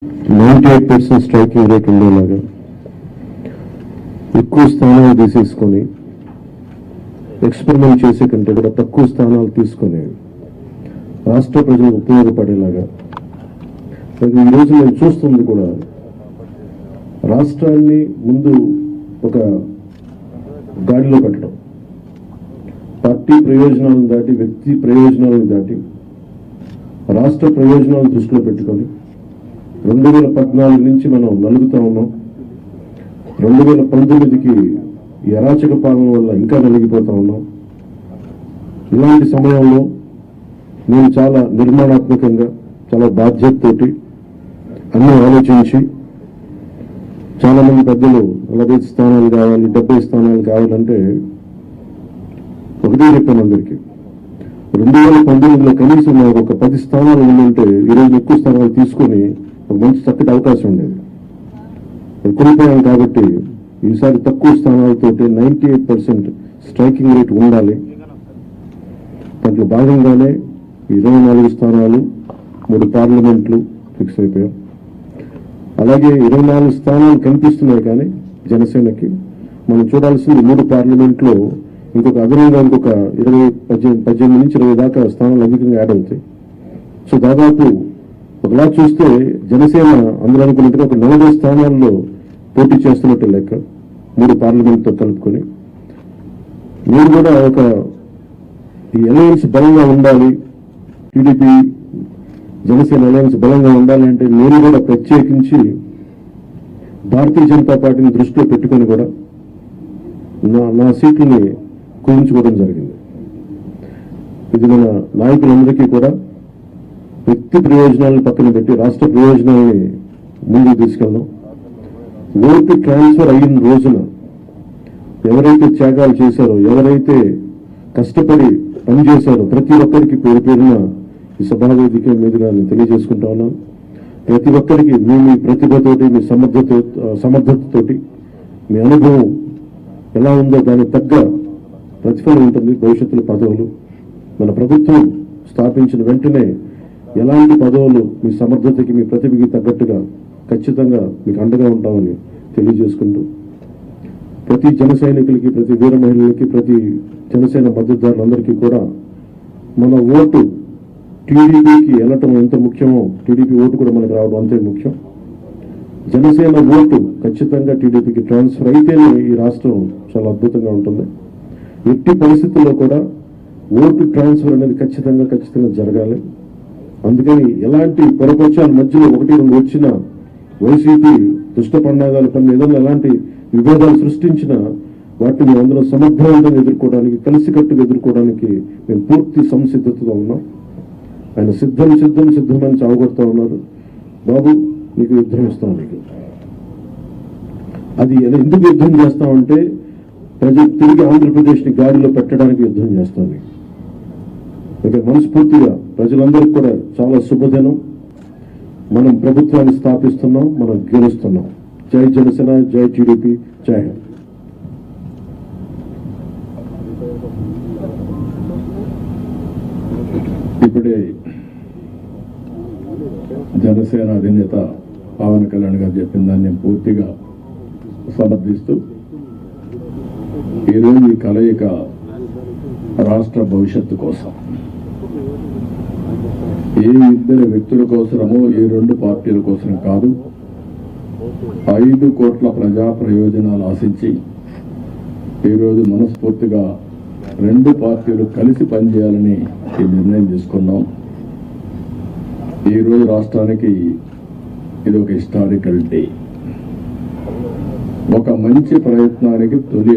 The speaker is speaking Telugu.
98% స్ట్రైకింగ్ రేట్ ఉండేలాగా ఎక్కువ స్థానాలు తీసేసుకొని ఎక్స్పెరిమెంట్ చేసే కంటే కూడా తక్కువ స్థానాలు తీసుకొని రాష్ట్ర ప్రజలకు ఉపయోగపడేలాగా ఈరోజు నేను చూస్తుంది కూడా రాష్ట్రాన్ని ముందు ఒక గాడిలో పెట్టడం, పార్టీ ప్రయోజనాలను దాటి వ్యక్తి ప్రయోజనాలను దాటి రాష్ట్ర ప్రయోజనాలను దృష్టిలో పెట్టుకొని 2014 నుంచి మనం నలుగుతా ఉన్నాం. 2019కి ఈ అరాచక పాలన వల్ల ఇంకా నలిగిపోతా ఉన్నాం. ఇలాంటి సమయంలో నేను చాలా నిర్మాణాత్మకంగా, చాలా బాధ్యతతోటి అన్నీ ఆలోచించి, చాలా మంది పెద్దలు 40 స్థానాలు కావాలి, 70 స్థానాలు కావాలంటే ఒకటే చెప్పాను అందరికీ, 2019లో కనీసం నాకు ఒక 10 స్థానాలు ఉందంటే ఈరోజు ఎక్కువ స్థానాలు తీసుకొని ఒక మంచి చక్కటి అవకాశం ఉండేది. కోల్పోయాం కాబట్టి ఈసారి తక్కువ స్థానాలతోటి 98% స్ట్రైకింగ్ రేట్ ఉండాలి. దాంట్లో భాగంగానే 24 స్థానాలు, 3 పార్లమెంట్లు ఫిక్స్ అయిపోయాం. అలాగే 24 స్థానాలు కనిపిస్తున్నాయి, కానీ జనసేనకి మనం చూడాల్సింది 3 పార్లమెంట్లో ఇంకొక అదనంగా ఇంకొక 18 నుంచి 20 దాకా స్థానాలు అధికంగా యాడ్ అవుతాయి. సో దాదాపు ఒకలా చూస్తే జనసేన అందరూ అనుకున్నట్టుగా ఒక 40 స్థానాల్లో పోటీ చేస్తున్నట్టు లెక్క, 3 పార్లమెంట్తో కలుపుకొని. నేను కూడా ఈ అలయన్స్ బలంగా ఉండాలి, టీడీపీ జనసేన అలయన్స్ బలంగా ఉండాలి అంటే నేను కూడా ప్రత్యేకించి భారతీయ జనతా పార్టీని దృష్టిలో పెట్టుకొని కూడా నా సీట్లని కుదించుకోవడం జరిగింది. ఇది మన నాయకులందరికీ కూడా వ్యక్తి ప్రయోజనాలను పక్కన పెట్టి రాష్ట్ర ప్రయోజనాలని ముందుకు తీసుకెళ్దాం. ఓటు ట్రాన్స్ఫర్ అయిన రోజున ఎవరైతే త్యాగాలు చేశారో, ఎవరైతే కష్టపడి పనిచేశారో ప్రతి ఒక్కరికి పేరు పేరున ఈ సభావేదిక మీదుగా నేను తెలియజేసుకుంటా ఉన్నాను. ప్రతి ఒక్కరికి మీ ప్రతిభతోటి, మీ సమర్థతతోటి, మీ అనుభవం ఎలా ఉందో దానికి తగ్గ ప్రతిఫలం ఉంటుంది. భవిష్యత్తులో పదవులు మన ప్రభుత్వం స్థాపించిన వెంటనే ఎలాంటి పదవులు మీ సమర్థతకి, మీ ప్రతిభకి తగ్గట్టుగా ఖచ్చితంగా మీకు అండగా ఉంటామని తెలియజేసుకుంటూ, ప్రతి జన సైనికులకి, ప్రతి వీర మహిళలకి, ప్రతి జనసేన మద్దతుదారులందరికీ కూడా మన ఓటు టీడీపీకి వెళ్ళటం ఎంత ముఖ్యమో టీడీపీ ఓటు కూడా మనకు రావడం అంతే ముఖ్యం. జనసేన ఓటు ఖచ్చితంగా టీడీపీకి ట్రాన్స్ఫర్ అయితేనే ఈ రాష్ట్రం చాలా అద్భుతంగా ఉంటుంది. ఎట్టి పరిస్థితుల్లో కూడా ఓటు ట్రాన్స్ఫర్ అనేది ఖచ్చితంగా జరగాలి. అందుకని ఎలాంటి పొరపక్షాల మధ్యలో 1-2 వచ్చిన వైసీపీ దుష్ట పండాగాలు పని ఏదైనా ఎలాంటి విభేదాలు సృష్టించినా వాటిని అందరం సమర్థవంతంగా ఎదుర్కోవడానికి, కలిసికట్టుగా ఎదుర్కోవడానికి మేము పూర్తి సంసిద్ధతగా ఉన్నాం. ఆయన సిద్ధమని చావగొడతా ఉన్నారు. బాబు నీకు యుద్ధం ఇస్తాం, నీకు అది ఎందుకు యుద్ధం చేస్తామంటే ప్రజలు తిరిగి ఆంధ్రప్రదేశ్ని గాడిలో పెట్టడానికి యుద్ధం చేస్తాం. ఇక మనస్ఫూర్తిగా ప్రజలందరికీ కూడా చాలా శుభదినం. మనం ప్రభుత్వాన్ని స్థాపిస్తున్నాం, మనం గెలుస్తున్నాం. జై జనసేన, జై టీడీపీ, జై హింద్. ఇప్పుడే జనసేన అధినేత పవన్ కళ్యాణ్ గారు చెప్పిన దాన్ని నేను పూర్తిగా సమర్థిస్తూ, ఈరోజు ఈ కలయిక రాష్ట్ర భవిష్యత్తు కోసం, ఏ 2 వ్యక్తుల కోసమో, ఏ 2 పార్టీల కోసం కాదు, 5 కోట్ల ప్రజా ప్రయోజనాలు ఆశించి ఈరోజు మనస్ఫూర్తిగా 2 పార్టీలు కలిసి పనిచేయాలని ఈ నిర్ణయం తీసుకున్నాం. ఈరోజు రాష్ట్రానికి ఇది ఒక హిస్టారికల్ డే. ఒక మంచి ప్రయత్నానికి తొలి